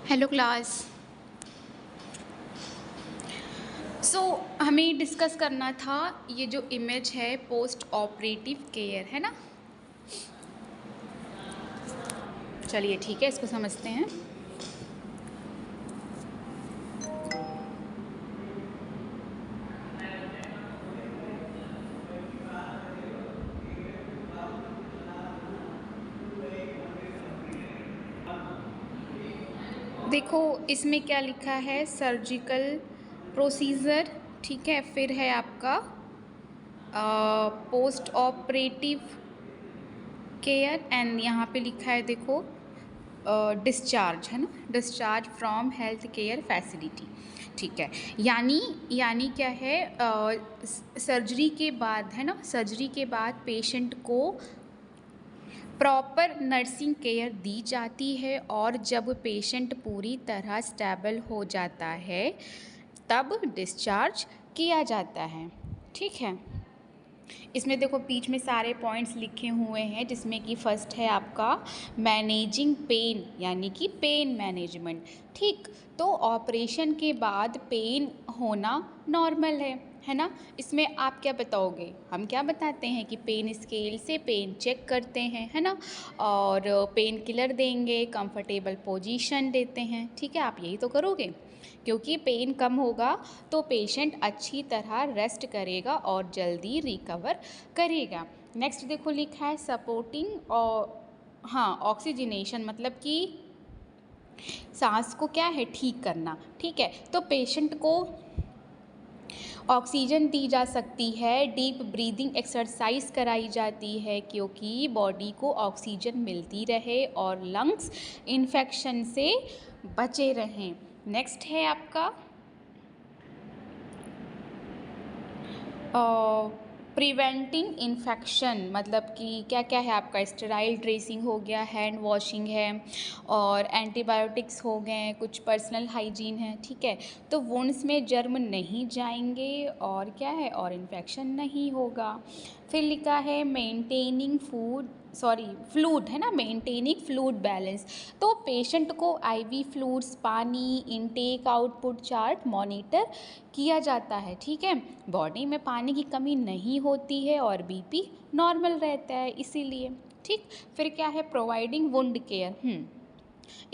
Hello class. सो हमें discuss करना था ये जो इमेज है पोस्ट ऑपरेटिव केयर है ना। चलिए ठीक है, इसको समझते हैं। देखो इसमें क्या लिखा है, सर्जिकल प्रोसीजर, ठीक है। फिर है आपका पोस्ट ऑपरेटिव केयर एंड यहाँ पे लिखा है देखो डिस्चार्ज, है ना, discharge from health care facility, ठीक है। यानी क्या है, सर्जरी के बाद, है ना, सर्जरी के बाद पेशेंट को प्रॉपर नर्सिंग केयर दी जाती है और जब पेशेंट पूरी तरह स्टेबल हो जाता है तब डिस्चार्ज किया जाता है, ठीक है। इसमें देखो बीच में सारे पॉइंट्स लिखे हुए हैं, जिसमें कि फर्स्ट है आपका मैनेजिंग पेन, यानी कि पेन मैनेजमेंट, ठीक। तो ऑपरेशन के बाद पेन होना नॉर्मल है ना। इसमें आप क्या बताओगे, हम क्या बताते हैं कि पेन स्केल से पेन चेक करते हैं, है ना, और पेन किलर देंगे, कंफर्टेबल पोजीशन देते हैं, ठीक है। आप यही तो करोगे, क्योंकि पेन कम होगा तो पेशेंट अच्छी तरह रेस्ट करेगा और जल्दी रिकवर करेगा। नेक्स्ट देखो लिखा है सपोर्टिंग और हाँ ऑक्सीजनेशन, मतलब कि सांस को क्या है, ठीक करना, ठीक है। तो पेशेंट को ऑक्सीजन दी जा सकती है, डीप ब्रीदिंग एक्सरसाइज कराई जाती है क्योंकि बॉडी को ऑक्सीजन मिलती रहे और लंग्स इन्फेक्शन से बचे रहें। नेक्स्ट है आपका प्रिवेंटिंग इन्फेक्शन, मतलब कि क्या क्या है आपका, स्टेराइल ड्रेसिंग हो गया, हैंड वॉशिंग है और एंटीबायोटिक्स हो गए, कुछ पर्सनल हाइजीन है, ठीक है। तो वुंड्स में जर्म नहीं जाएंगे और क्या है, और इन्फेक्शन नहीं होगा। फिर लिखा है मेंटेनिंग फ्लूड, है ना, मेंटेनिंग फ्लूड बैलेंस। तो पेशेंट को आईवी फ्लूड्स, पानी इनटेक आउटपुट चार्ट मॉनिटर किया जाता है, ठीक है। बॉडी में पानी की कमी नहीं होती है और बीपी नॉर्मल रहता है इसीलिए, ठीक। फिर क्या है प्रोवाइडिंग वुंड केयर,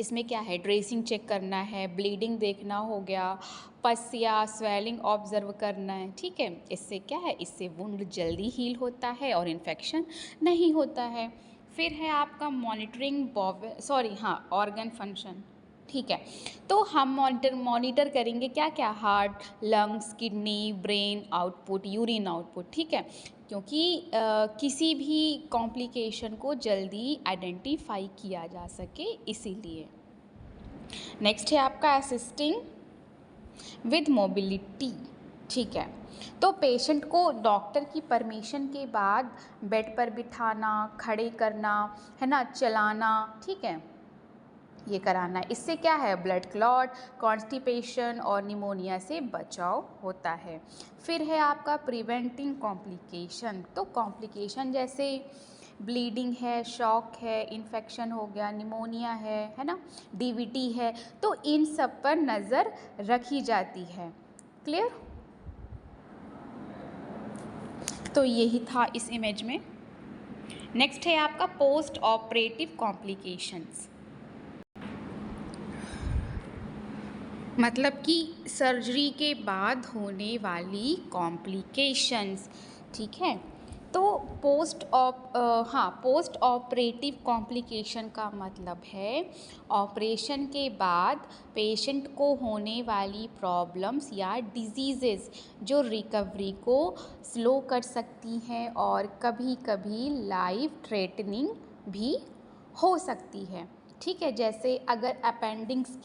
इसमें क्या है, ड्रेसिंग चेक करना है, ब्लीडिंग देखना हो गया, पस या स्वेलिंग ऑब्जर्व करना है, ठीक है। इससे क्या है, इससे वुंड जल्दी हील होता है और इन्फेक्शन नहीं होता है। फिर है आपका मॉनिटरिंग ऑर्गन फंक्शन, ठीक है। तो हम मॉनिटर करेंगे क्या क्या, heart, lungs, kidney, brain output, urine output, ठीक है, क्योंकि किसी भी कॉम्प्लिकेशन को जल्दी आइडेंटिफाई किया जा सके इसीलिए। नेक्स्ट है आपका असिस्टिंग विद मोबिलिटी, ठीक है। तो पेशेंट को डॉक्टर की परमिशन के बाद बेड पर बिठाना, खड़े करना, है ना, चलाना, ठीक है, ये कराना है। इससे क्या है, ब्लड क्लॉट, कॉन्स्टिपेशन और निमोनिया से बचाव होता है। फिर है आपका प्रिवेंटिंग कॉम्प्लिकेशन, तो कॉम्प्लिकेशन जैसे ब्लीडिंग है, शॉक है, इन्फेक्शन हो गया, निमोनिया है ना, डीवीटी है, तो इन सब पर नज़र रखी जाती है। क्लियर। तो यही था इस इमेज में। नेक्स्ट है आपका पोस्ट ऑपरेटिव कॉम्प्लिकेशंस, मतलब कि सर्जरी के बाद होने वाली कॉम्प्लिकेशंस, ठीक है। तो पोस्ट ऑपरेटिव कॉम्प्लिकेशन का मतलब है ऑपरेशन के बाद पेशेंट को होने वाली प्रॉब्लम्स या डिजीज़ेस जो रिकवरी को स्लो कर सकती हैं और कभी कभी लाइफ थ्रेटनिंग भी हो सकती है, ठीक है। जैसे अगर अपेंडिक्स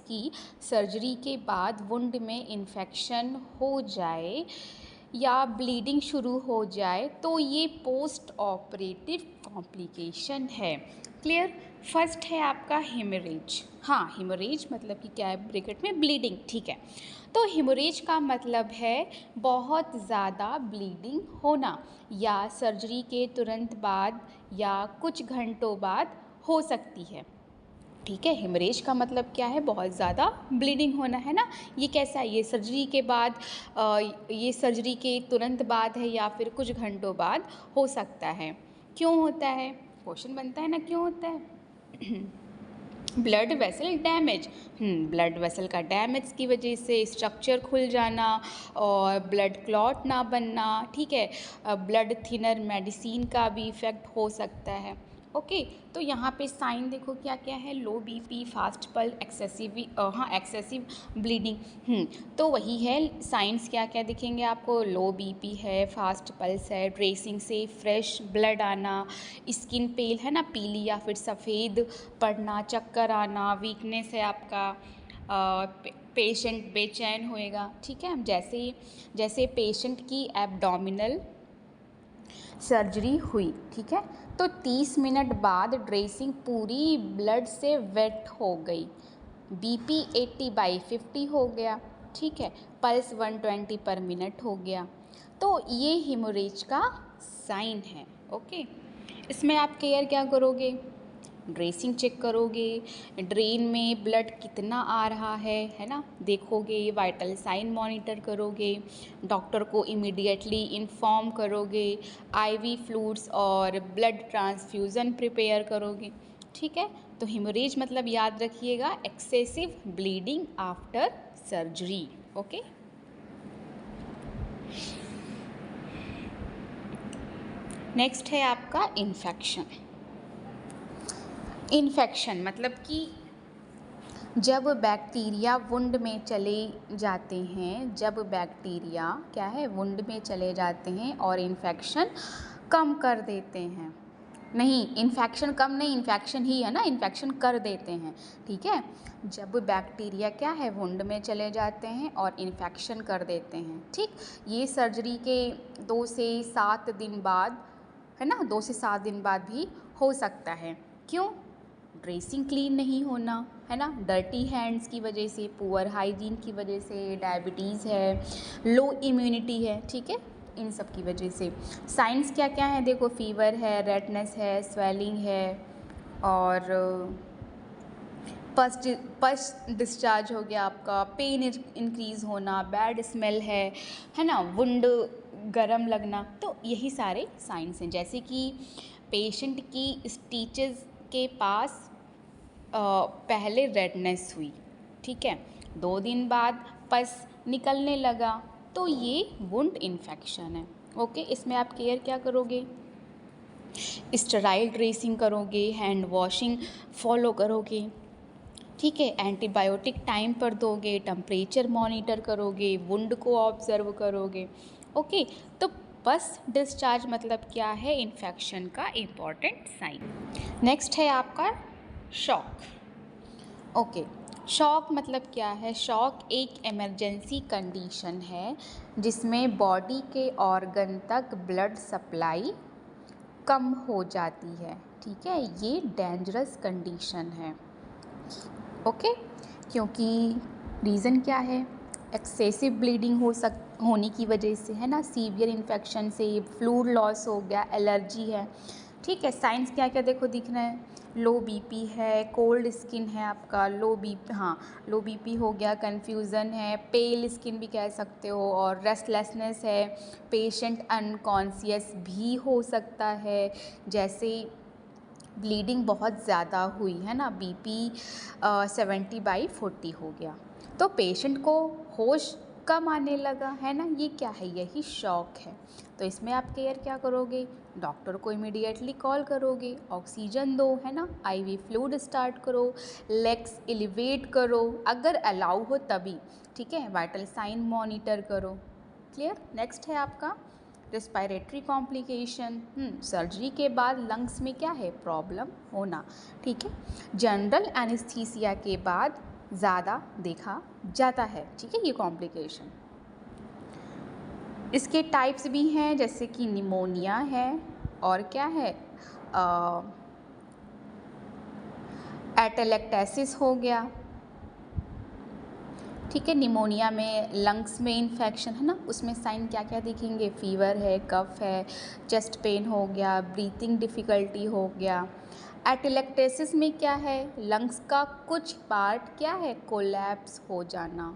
की सर्जरी के बाद वुंड में इन्फेक्शन हो जाए या ब्लीडिंग शुरू हो जाए तो ये पोस्ट ऑपरेटिव कॉम्प्लिकेशन है। क्लियर। फर्स्ट है आपका हेमरेज, हेमरेज मतलब कि क्या है, ब्रैकेट में ब्लीडिंग, ठीक है। तो हेमरेज का मतलब है बहुत ज़्यादा ब्लीडिंग होना, या सर्जरी के तुरंत बाद या कुछ घंटों बाद हो सकती है। ठीक है। हेमरेज का मतलब क्या है, बहुत ज़्यादा ब्लीडिंग होना, है ना। ये कैसा है, ये सर्जरी के बाद ये सर्जरी के तुरंत बाद है या फिर कुछ घंटों बाद हो सकता है। क्यों होता है, क्वेश्चन बनता है ना, क्यों होता है। Blood vessel damage, blood vessel का डैमेज की वजह से स्ट्रक्चर खुल जाना और ब्लड क्लॉट ना बनना, ठीक है। ब्लड थिनर मेडिसिन का भी इफ़ेक्ट हो सकता है। ओके, तो यहाँ पे साइन देखो क्या क्या है, लो BP, fast pulse, excessive bleeding. तो वही है, साइंस क्या क्या दिखेंगे आपको, लो बीपी है, फास्ट पल्स है, ड्रेसिंग से फ्रेश ब्लड आना, स्किन पेल है ना, पीली या फिर सफ़ेद पड़ना, चक्कर आना, वीकनेस है आपका, पेशेंट बेचैन होएगा, ठीक है। जैसे पेशेंट की एब्डोमिनल सर्जरी हुई, ठीक है, तो 30 मिनट बाद ड्रेसिंग पूरी ब्लड से वेट हो गई, बीपी 80/50 हो गया, ठीक है, पल्स 120 पर मिनट हो गया, तो ये हेमोरेज का साइन है। ओके, इसमें आप केयर क्या करोगे, ड्रेसिंग चेक करोगे, ड्रेन में ब्लड कितना आ रहा है ना, देखोगे, वाइटल साइन मॉनिटर करोगे, डॉक्टर को इमीडिएटली इन्फॉर्म करोगे, आईवी फ्लूइड्स और ब्लड ट्रांसफ्यूज़न प्रिपेयर करोगे, ठीक है। तो हेमोरेज मतलब याद रखिएगा, excessive bleeding after surgery. Okay, next है आपका इन्फेक्शन। इन्फेक्शन मतलब कि जब बैक्टीरिया वुंड में चले जाते हैं, जब बैक्टीरिया क्या है, वुंड में चले जाते हैं और इन्फेक्शन कम कर देते हैं, नहीं इन्फेक्शन कम नहीं, इन्फेक्शन ही है ना, इन्फेक्शन कर देते हैं, ठीक है। जब बैक्टीरिया क्या है, वुंड में चले जाते हैं और इन्फेक्शन कर देते हैं, ठीक। ये सर्जरी के 2 से 7 दिन बाद, है ना, 2 से 7 दिन बाद भी हो सकता है। क्यों, ड्रेसिंग क्लीन नहीं होना, है ना, डर्टी हैंड्स की वजह से, पुअर हाइजीन की वजह से, डायबिटीज़ है, लो इम्यूनिटी है, ठीक है, इन सब की वजह से। साइंस क्या क्या है देखो, फीवर है, रेडनेस है, स्वेलिंग है, और पस डिस्चार्ज हो गया आपका, पेन इंक्रीज़ होना, बैड स्मेल है ना, वुंड गरम लगना, तो यही सारे साइंस हैं। जैसे कि पेशेंट की स्टिचेस के पास पहले रेडनेस हुई, ठीक है, 2 दिन बाद पस निकलने लगा, तो ये वुंड इन्फेक्शन है। ओके, इसमें आप केयर क्या करोगे, स्टेराइल ड्रेसिंग करोगे, हैंड वॉशिंग फॉलो करोगे, ठीक है, एंटीबायोटिक टाइम पर दोगे, टेम्परेचर मॉनिटर करोगे, वुंड को ऑब्जर्व करोगे। ओके, तो बस डिस्चार्ज मतलब क्या है, इन्फेक्शन का इम्पॉर्टेंट साइन। नेक्स्ट है आपका शॉक। ओके, शॉक मतलब क्या है, शॉक एक इमरजेंसी कंडीशन है जिसमें बॉडी के ऑर्गन तक ब्लड सप्लाई कम हो जाती है, ठीक है, ये डेंजरस कंडीशन है। ओके, क्योंकि रीज़न क्या है, एक्सेसिव ब्लीडिंग होने की वजह से, है ना, सीवियर इन्फेक्शन से, फ्लूइड लॉस हो गया, एलर्जी है, ठीक है। साइंस क्या क्या देखो दिख रहे हैं, लो बीपी है, कोल्ड स्किन है आपका, लो बीपी हो गया, कन्फ्यूज़न है, पेल स्किन भी कह सकते हो, और रेस्टलेसनेस है, पेशेंट अनकॉन्शियस भी हो सकता है, जैसे ब्लीडिंग बहुत ज़्यादा हुई, है ना, बीपी 70/40 हो गया, तो पेशेंट को होश कम आने लगा, है ना, ये क्या है, यही शॉक है। तो इसमें आप केयर क्या करोगे, डॉक्टर को इमीडिएटली कॉल करोगे, ऑक्सीजन दो, है ना, आईवी फ्लूइड स्टार्ट करो, लेग्स एलिवेट करो अगर अलाउ हो तभी, ठीक है, वाइटल साइन मॉनिटर करो। क्लियर। नेक्स्ट है आपका रेस्पिरेटरी कॉम्प्लिकेशन। सर्जरी के बाद लंग्स में क्या है, प्रॉब्लम होना, ठीक है, जनरल एनेस्थीसिया के बाद ज़्यादा देखा जाता है, ठीक है, ये कॉम्प्लिकेशन। इसके टाइप्स भी हैं, जैसे कि निमोनिया है, और क्या है, एटेलेक्टेसिस हो गया, ठीक है। निमोनिया में लंग्स में इन्फेक्शन है ना, उसमें साइन क्या क्या दिखेंगे, फीवर है, कफ है, चेस्ट पेन हो गया, ब्रीथिंग डिफ़िकल्टी हो गया। एटेलेक्टेसिस में क्या है, लंग्स का कुछ पार्ट क्या है, कोलैप्स हो जाना।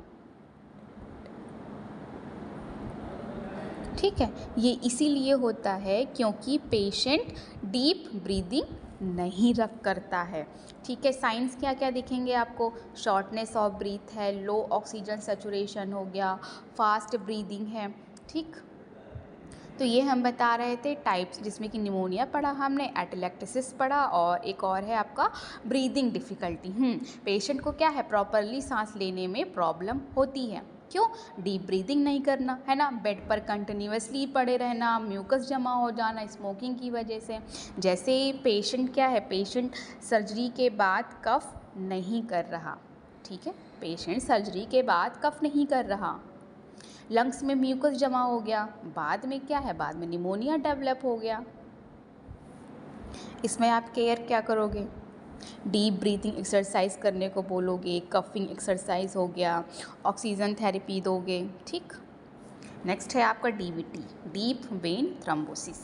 ठीक है, ये इसीलिए होता है क्योंकि पेशेंट डीप ब्रीदिंग नहीं रख करता है। ठीक है, साइंस क्या क्या दिखेंगे आपको, शॉर्टनेस ऑफ ब्रीथ है, लो ऑक्सीजन सेचुरेशन हो गया, फास्ट ब्रीदिंग है। ठीक, तो ये हम बता रहे थे टाइप्स, जिसमें कि निमोनिया पढ़ा हमने, एटेलेक्टेसिस पढ़ा, और एक और है आपका ब्रीदिंग डिफ़िकल्टी। पेशेंट को क्या है, प्रॉपरली सांस लेने में प्रॉब्लम होती है। क्यों, डीप ब्रीदिंग नहीं करना है ना, बेड पर कंटिन्यूसली पड़े रहना, म्यूकस जमा हो जाना स्मोकिंग की वजह से। जैसे पेशेंट क्या है, पेशेंट सर्जरी के बाद कफ नहीं कर रहा। ठीक है, पेशेंट सर्जरी के बाद कफ नहीं कर रहा, लंग्स में म्यूकस जमा हो गया, बाद में क्या है, बाद में निमोनिया डेवलप हो गया। इसमें आप केयर क्या करोगे, डीप ब्रीथिंग एक्सरसाइज करने को बोलोगे, कफिंग एक्सरसाइज हो गया, ऑक्सीजन थेरेपी दोगे। ठीक, नेक्स्ट है आपका DVT, deep vein thrombosis.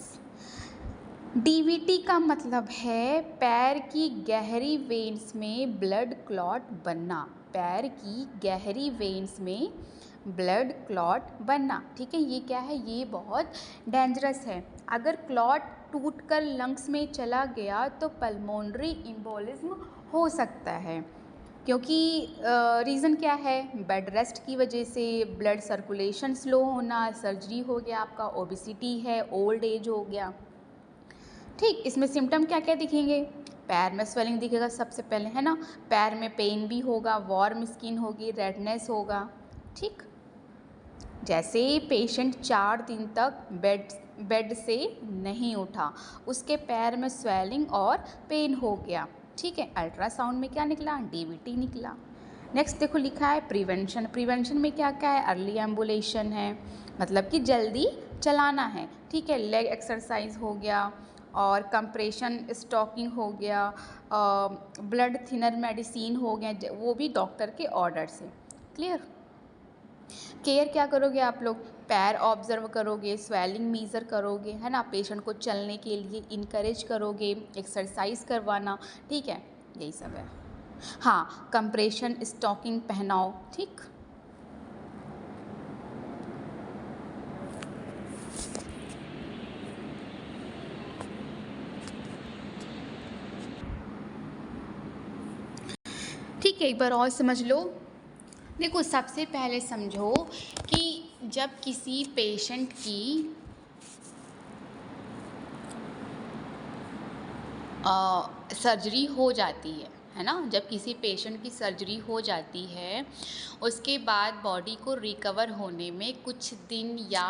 DVT का मतलब है पैर की गहरी वेन्स में ब्लड क्लॉट बनना, पैर की गहरी वेन्स में ब्लड क्लॉट बनना। ठीक है, ये क्या है, ये बहुत डेंजरस है। अगर क्लॉट टूटकर लंग्स में चला गया तो पल्मोनरी एम्बोलिज्म हो सकता है, क्योंकि रीज़न क्या है, बेड रेस्ट की वजह से ब्लड सर्कुलेशन स्लो होना, सर्जरी हो गया आपका, ओबेसिटी है, ओल्ड एज हो गया। ठीक, इसमें सिम्टम क्या क्या दिखेंगे, पैर में स्वेलिंग दिखेगा सबसे पहले है ना, पैर में पेन भी होगा, वार्म स्किन होगी, रेडनेस होगा। ठीक, जैसे पेशेंट 4 दिन तक बेड से नहीं उठा, उसके पैर में स्वेलिंग और पेन हो गया। ठीक है, अल्ट्रासाउंड में क्या निकला, डीवीटी निकला। नेक्स्ट देखो लिखा है प्रिवेंशन, प्रिवेंशन में क्या क्या है, अर्ली एम्बुलेशन है, मतलब कि जल्दी चलाना है। ठीक है, लेग एक्सरसाइज हो गया, और कंप्रेशन स्टॉकिंग हो गया, ब्लड थिनर मेडिसिन हो गया, वो भी डॉक्टर के ऑर्डर से। क्लियर, केयर क्या करोगे आप लोग, पैर ऑब्जर्व करोगे, स्वेलिंग मीज़र करोगे है ना, पेशेंट को चलने के लिए इनकरेज करोगे, एक्सरसाइज करवाना। ठीक है, यही सब है। हाँ, कंप्रेशन स्टॉकिंग पहनाओ। ठीक, ठीक है, एक बार और समझ लो। देखो, सबसे पहले समझो कि जब किसी पेशेंट की सर्जरी हो जाती है ना, जब किसी पेशेंट की सर्जरी हो जाती है, उसके बाद बॉडी को रिकवर होने में कुछ दिन या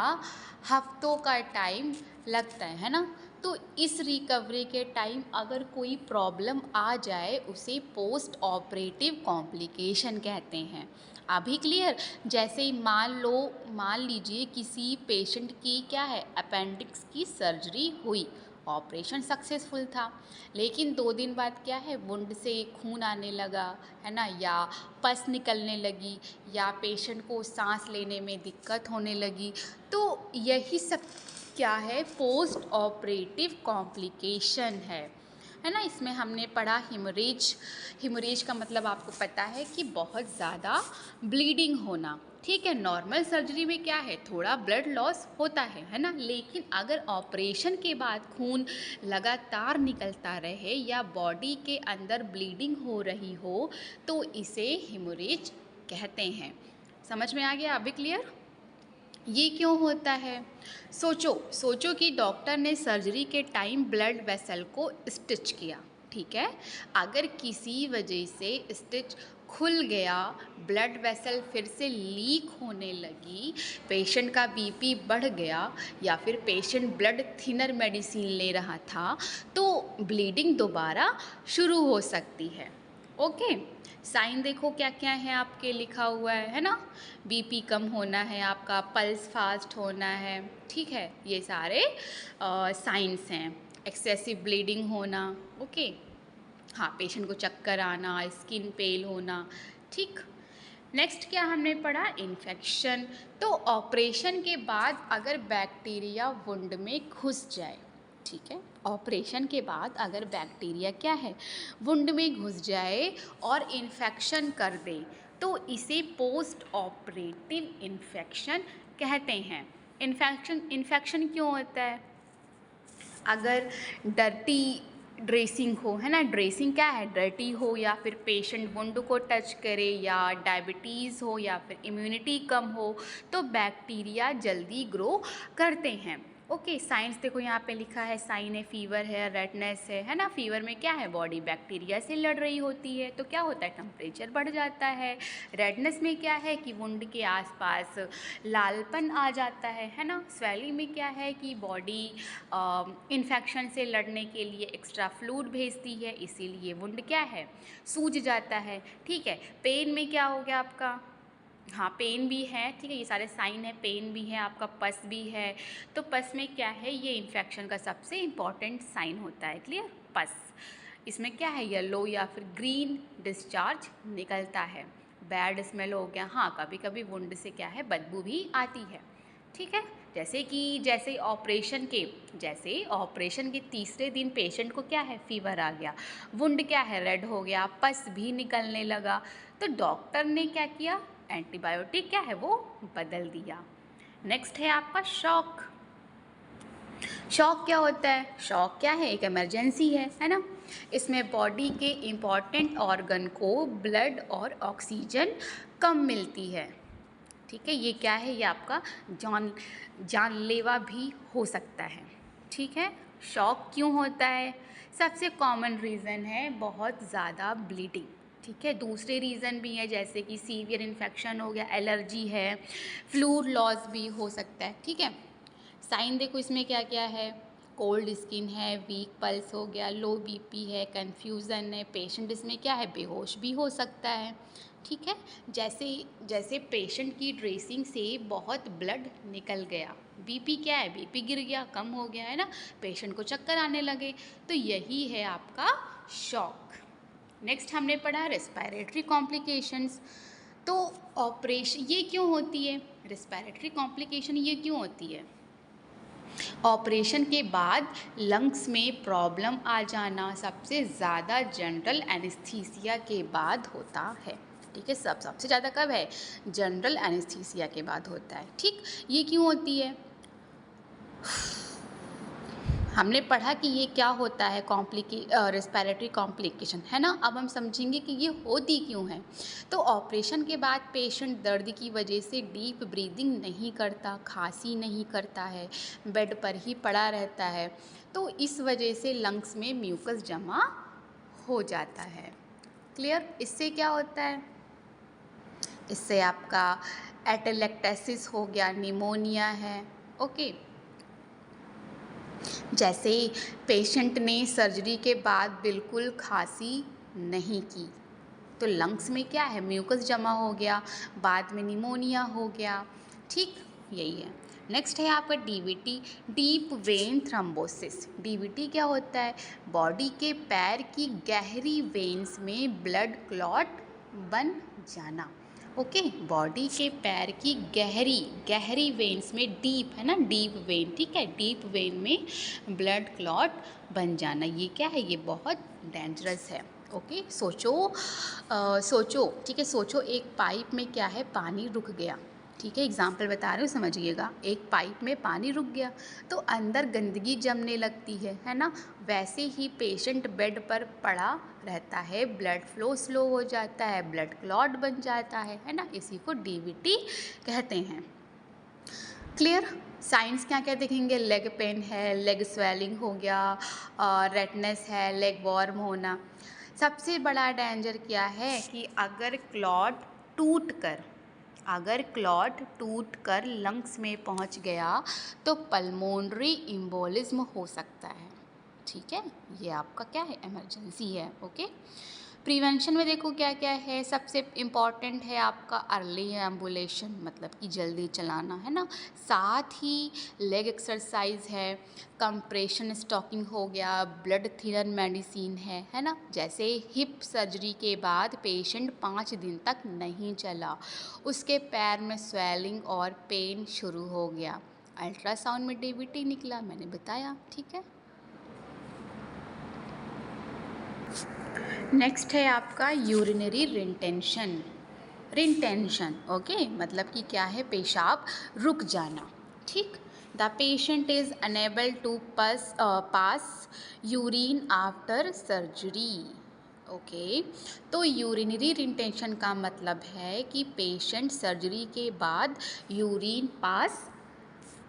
हफ्तों का टाइम लगता है ना, तो इस रिकवरी के टाइम अगर कोई प्रॉब्लम आ जाए उसे पोस्ट ऑपरेटिव कॉम्प्लिकेशन कहते हैं। अभी क्लियर, जैसे मान लीजिए किसी पेशेंट की क्या है, अपेंडिक्स की सर्जरी हुई, ऑपरेशन सक्सेसफुल था, लेकिन 2 दिन बाद क्या है, वुंड से खून आने लगा है ना, या पस निकलने लगी, या पेशेंट को सांस लेने में दिक्कत होने लगी, तो यही सब क्या है, पोस्ट ऑपरेटिव कॉम्प्लिकेशन है ना। इसमें हमने पढ़ा हिमोरेज, हिमोरेज का मतलब आपको पता है कि बहुत ज़्यादा ब्लीडिंग होना। ठीक है, नॉर्मल सर्जरी में क्या है, थोड़ा ब्लड लॉस होता है ना, लेकिन अगर ऑपरेशन के बाद खून लगातार निकलता रहे या बॉडी के अंदर ब्लीडिंग हो रही हो तो इसे हिमोरेज कहते हैं। समझ में आ गया अभी क्लियर, ये क्यों होता है। सोचो कि डॉक्टर ने सर्जरी के टाइम ब्लड वेसल को स्टिच किया। ठीक है, अगर किसी वजह से स्टिच खुल गया, ब्लड वेसल फिर से लीक होने लगी, पेशेंट का बीपी बढ़ गया, या फिर पेशेंट ब्लड थिनर मेडिसिन ले रहा था, तो ब्लीडिंग दोबारा शुरू हो सकती है। ओके, साइन देखो क्या क्या है आपके लिखा हुआ है ना, बीपी कम होना है आपका, पल्स फास्ट होना है। ठीक है, ये सारे साइंस हैं। एक्सेसिव ब्लीडिंग होना, ओके, हाँ, पेशेंट को चक्कर आना, स्किन पेल होना। ठीक, नेक्स्ट क्या हमने पढ़ा, इन्फेक्शन। तो ऑपरेशन के बाद अगर बैक्टीरिया वुंड में घुस जाए, ठीक है, ऑपरेशन के बाद अगर बैक्टीरिया क्या है, वुंड में घुस जाए और इन्फेक्शन कर दे, तो इसे पोस्ट ऑपरेटिव इन्फेक्शन कहते हैं। इन्फेक्शन क्यों होता है? अगर डर्टी ड्रेसिंग हो, है ना, ड्रेसिंग क्या है, डर्टी हो, या फिर पेशेंट वुंड को टच करे, या डायबिटीज़ हो, या फिर इम्यूनिटी कम हो, तो बैक्टीरिया जल्दी ग्रो करते हैं। ओके, साइंस देखो यहाँ पे लिखा है, साइन है, फीवर है, रेडनेस है ना। फीवर में क्या है, बॉडी बैक्टीरिया से लड़ रही होती है, तो क्या होता है, टेम्परेचर बढ़ जाता है। रेडनेस में क्या है कि वुंड के आसपास लालपन आ जाता है ना। स्वेलिंग में क्या है कि बॉडी इन्फेक्शन से लड़ने के लिए एक्स्ट्रा फ्लूइड भेजती है, इसीलिए वुंड क्या है, सूज जाता है। ठीक है, पेन में क्या हो गया आपका, हाँ पेन भी है, ठीक है, ये सारे साइन है, पेन भी है आपका, पस भी है। तो पस में क्या है, ये इन्फेक्शन का सबसे इम्पॉर्टेंट साइन होता है, क्लियर, पस। इसमें क्या है, येलो या फिर ग्रीन डिस्चार्ज निकलता है। बैड स्मेल हो गया, हाँ कभी कभी वुंड से क्या है, बदबू भी आती है। ठीक है, जैसे ऑपरेशन के तीसरे दिन पेशेंट को क्या है, फीवर आ गया, वुंड क्या है, रेड हो गया, पस भी निकलने लगा, तो डॉक्टर ने क्या किया, एंटीबायोटिक क्या है वो बदल दिया। नेक्स्ट है आपका शॉक। शॉक क्या होता है, शॉक क्या है, एक इमरजेंसी है ना। इसमें बॉडी के इम्पॉर्टेंट ऑर्गन को ब्लड और ऑक्सीजन कम मिलती है। ठीक है, ये क्या है, ये आपका जानलेवा भी हो सकता है। ठीक है, शॉक क्यों होता है, सबसे कॉमन रीज़न है बहुत ज़्यादा ब्लीडिंग। ठीक है, दूसरे रीज़न भी है, जैसे कि सीवियर इन्फेक्शन हो गया, एलर्जी है, फ्लूइड लॉस भी हो सकता है। ठीक है, साइन देखो इसमें क्या क्या है, कोल्ड स्किन है, वीक पल्स हो गया, लो बीपी है, कन्फ्यूज़न है, पेशेंट इसमें क्या है, बेहोश भी हो सकता है। ठीक है, जैसे पेशेंट की ड्रेसिंग से बहुत ब्लड निकल गया, बीपी क्या है, बीपी गिर गया, कम हो गया, है ना, पेशेंट को चक्कर आने लगे, तो यही है आपका शॉक। नेक्स्ट हमने पढ़ा रेस्पिरेटरी कॉम्प्लिकेशंस। तो ऑपरेशन ये क्यों होती है, रेस्पिरेटरी कॉम्प्लिकेशन ये क्यों होती है, ऑपरेशन के बाद लंग्स में प्रॉब्लम आ जाना सबसे ज़्यादा जनरल एनेस्थीसिया के बाद होता है। ठीक है, सबसे ज़्यादा कब है, जनरल एनेस्थीसिया के बाद होता है। ठीक, ये क्यों होती है, हमने पढ़ा कि ये क्या होता है, रेस्पिरेटरी कॉम्प्लिकेशन, है ना। अब हम समझेंगे कि ये होती क्यों है। तो ऑपरेशन के बाद पेशेंट दर्द की वजह से डीप ब्रीदिंग नहीं करता, खांसी नहीं करता है, बेड पर ही पड़ा रहता है, तो इस वजह से लंग्स में म्यूकस जमा हो जाता है। क्लियर, इससे क्या होता है, इससे आपका एटेलेक्टेसिस हो गया, निमोनिया है। ओके, जैसे पेशेंट ने सर्जरी के बाद बिल्कुल खांसी नहीं की, तो लंग्स में क्या है, म्यूकस जमा हो गया, बाद में निमोनिया हो गया। ठीक, यही है। नेक्स्ट है आपका DVT, deep vein thrombosis. DVT क्या होता है, बॉडी के पैर की गहरी वेन्स में ब्लड क्लॉट बन जाना। ओके, बॉडी के पैर की गहरी वेन्स में, डीप है ना, डीप वेन, ठीक है, डीप वेन में ब्लड क्लॉट बन जाना, ये क्या है, ये बहुत डेंजरस है। ओके, सोचो, ठीक है, सोचो एक पाइप में क्या है, पानी रुक गया। ठीक है, एग्जाम्पल बता रहे हो, समझिएगा, एक पाइप में पानी रुक गया तो अंदर गंदगी जमने लगती है ना। वैसे ही पेशेंट बेड पर पड़ा रहता है, ब्लड फ्लो स्लो हो जाता है, ब्लड क्लॉट बन जाता है ना, इसी को डीवीटी कहते हैं। क्लियर, साइंस क्या क्या दिखेंगे, लेग पेन है, लेग स्वेलिंग हो गया, रेडनेस है, लेग वार्म होना। सबसे बड़ा डेंजर क्या है कि अगर क्लॉट टूट कर लंग्स में पहुंच गया तो पल्मोनरी एम्बोलिज्म हो सकता है। ठीक है, ये आपका क्या है, इमरजेंसी है। ओके, प्रिवेंशन में देखो क्या क्या है, सबसे इम्पॉर्टेंट है आपका अर्ली एम्बुलेशन, मतलब कि जल्दी चलाना, है ना। साथ ही लेग एक्सरसाइज है, कंप्रेशन स्टॉकिंग हो गया, ब्लड थिनर मेडिसिन है ना। जैसे हिप सर्जरी के बाद पेशेंट 5 दिन तक नहीं चला, उसके पैर में स्वेलिंग और पेन शुरू हो गया, अल्ट्रासाउंड में डीवीटी निकला, मैंने बताया, ठीक है। नेक्स्ट है आपका यूरिनरी रिटेंशन, ओके, मतलब कि क्या है, पेशाब रुक जाना, ठीक। The patient is unable to pass urine after surgery, okay. तो यूरिनरी रिटेंशन का मतलब है कि पेशेंट सर्जरी के बाद यूरिन पास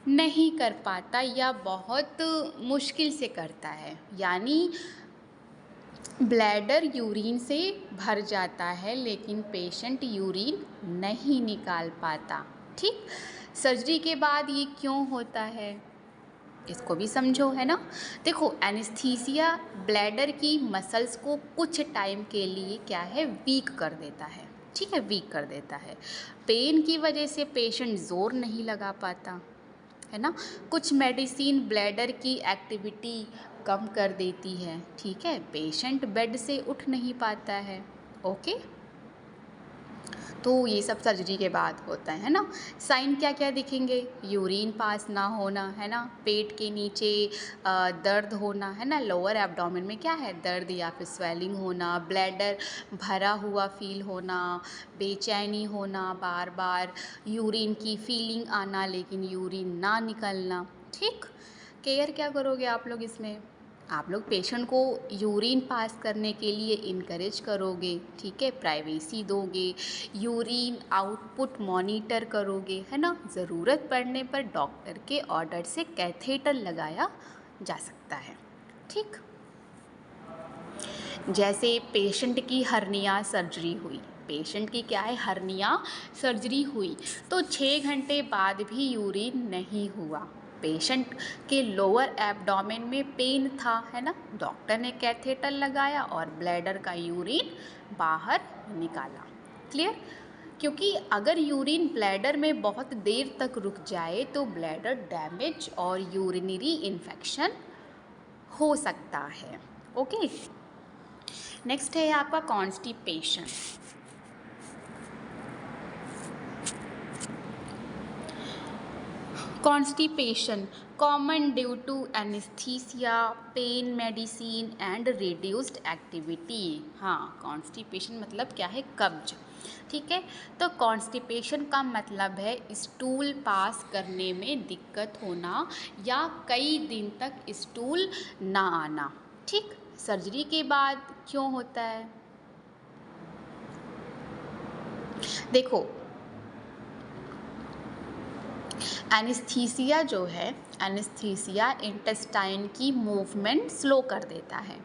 नहीं कर पाता या बहुत मुश्किल से करता है, यानी ब्लैडर यूरिन से भर जाता है लेकिन पेशेंट यूरिन नहीं निकाल पाता, ठीक। सर्जरी के बाद ये क्यों होता है, इसको भी समझो, है ना। देखो, एनेस्थीसिया ब्लैडर की मसल्स को कुछ टाइम के लिए क्या है, वीक कर देता है, ठीक है, वीक कर देता है। पेन की वजह से पेशेंट जोर नहीं लगा पाता, है ना। कुछ मेडिसिन ब्लैडर की एक्टिविटी कम कर देती है, ठीक है। पेशेंट बेड से उठ नहीं पाता है, ओके। तो ये सब सर्जरी के बाद होता है ना। साइन क्या क्या दिखेंगे, यूरिन पास ना होना, है ना, पेट के नीचे दर्द होना, है ना, लोअर एब्डोमेन में क्या है, दर्द या फिर स्वेलिंग होना, ब्लैडर भरा हुआ फील होना, बेचैनी होना, बार बार यूरिन की फीलिंग आना लेकिन यूरिन ना निकलना, ठीक। केयर क्या करोगे आप लोग इसमें, आप लोग पेशेंट को यूरिन पास करने के लिए इनकरेज करोगे, ठीक है, प्राइवेसी दोगे, यूरिन आउटपुट मॉनिटर करोगे, है ना। ज़रूरत पड़ने पर डॉक्टर के ऑर्डर से कैथेटर लगाया जा सकता है, ठीक। जैसे पेशेंट की हर्निया सर्जरी हुई, पेशेंट की क्या है, हर्निया सर्जरी हुई, तो 6 घंटे बाद भी यूरिन नहीं हुआ, पेशेंट के लोअर एब्डोमेन में पेन था, है ना, डॉक्टर ने कैथेटर लगाया और ब्लैडर का यूरिन बाहर निकाला, क्लियर। क्योंकि अगर यूरिन ब्लैडर में बहुत देर तक रुक जाए तो ब्लैडर डैमेज और यूरिनरी इन्फेक्शन हो सकता है, ओके। नेक्स्ट है आपका constipation. Constipation common due to anaesthesia, pain medicine and reduced activity. हाँ, कॉन्स्टिपेशन मतलब क्या है, कब्ज, ठीक है। तो कॉन्स्टिपेशन का मतलब है स्टूल पास करने में दिक्कत होना या कई दिन तक स्टूल ना आना, ठीक। सर्जरी के बाद क्यों होता है, देखो, एनेस्थीसिया जो है, एनेस्थीसिया इंटेस्टाइन की मूवमेंट स्लो कर देता है,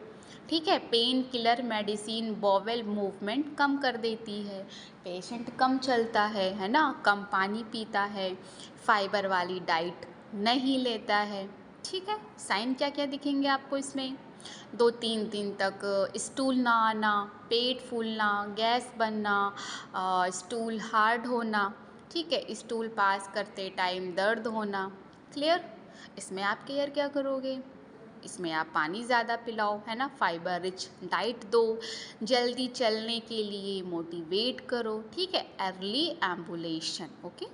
ठीक है। Pain killer medicine bowel movement कम कर देती है, पेशेंट कम चलता है ना, कम पानी पीता है, फाइबर वाली डाइट नहीं लेता है, ठीक है। साइन क्या क्या दिखेंगे आपको इसमें, 2-3 दिन तक स्टूल ना आना, पेट फूलना, गैस बनना, स्टूल हार्ड होना, ठीक है, स्टूल पास करते टाइम दर्द होना, क्लियर। इसमें आप केयर क्या करोगे, इसमें आप पानी ज़्यादा पिलाओ, है ना, फाइबर रिच डाइट दो, जल्दी चलने के लिए मोटिवेट करो, ठीक है। अर्ली एम्बुलेशन, ओके,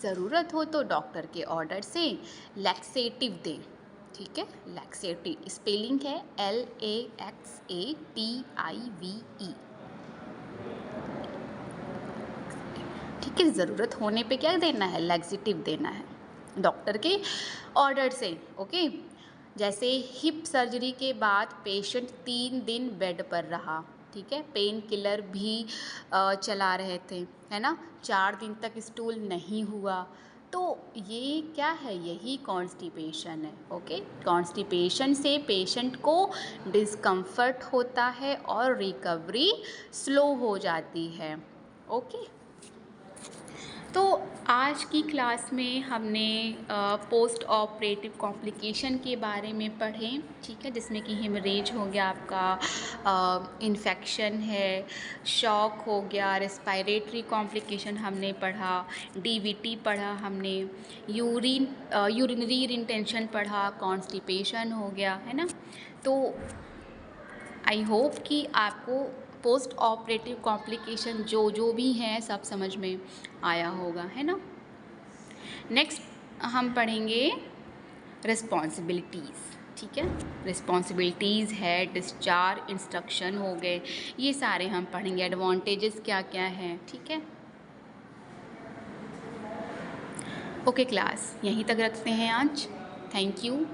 ज़रूरत हो तो डॉक्टर के ऑर्डर से लैक्सेटिव दें, ठीक है। लैक्सेटिव स्पेलिंग है LAXATIVE, ठीक है। ज़रूरत होने पे क्या देना है, लैक्सेटिव देना है डॉक्टर के ऑर्डर से, ओके। जैसे हिप सर्जरी के बाद पेशेंट 3 दिन बेड पर रहा, ठीक है, पेन किलर भी चला रहे थे, है ना, 4 दिन तक स्टूल नहीं हुआ, तो ये क्या है, यही कॉन्स्टिपेशन है, ओके। कॉन्स्टिपेशन से पेशेंट को डिस्कम्फर्ट होता है और रिकवरी स्लो हो जाती है, ओके। तो आज की क्लास में हमने पोस्ट ऑपरेटिव कॉम्प्लिकेशन के बारे में पढ़ें, ठीक है, जिसमें कि हेमरेज हो गया आपका, इन्फेक्शन है, शॉक हो गया, रेस्पिरेटरी कॉम्प्लिकेशन हमने पढ़ा, डीवीटी पढ़ा हमने, यूरिनरी रिटेंशन पढ़ा, कॉन्स्टिपेशन हो गया, है ना। तो आई होप कि आपको पोस्ट ऑपरेटिव कॉम्प्लिकेशन जो भी हैं सब समझ में आया होगा, है ना। नेक्स्ट हम पढ़ेंगे रिस्पॉन्सिबिलिटीज़, ठीक है। रिस्पॉन्सिबिलिटीज़ है, डिस्चार्ज इंस्ट्रक्शन हो गए, ये सारे हम पढ़ेंगे। एडवांटेजेस क्या क्या हैं, ठीक है। ओके क्लास, यहीं तक रखते हैं आज। Thank you.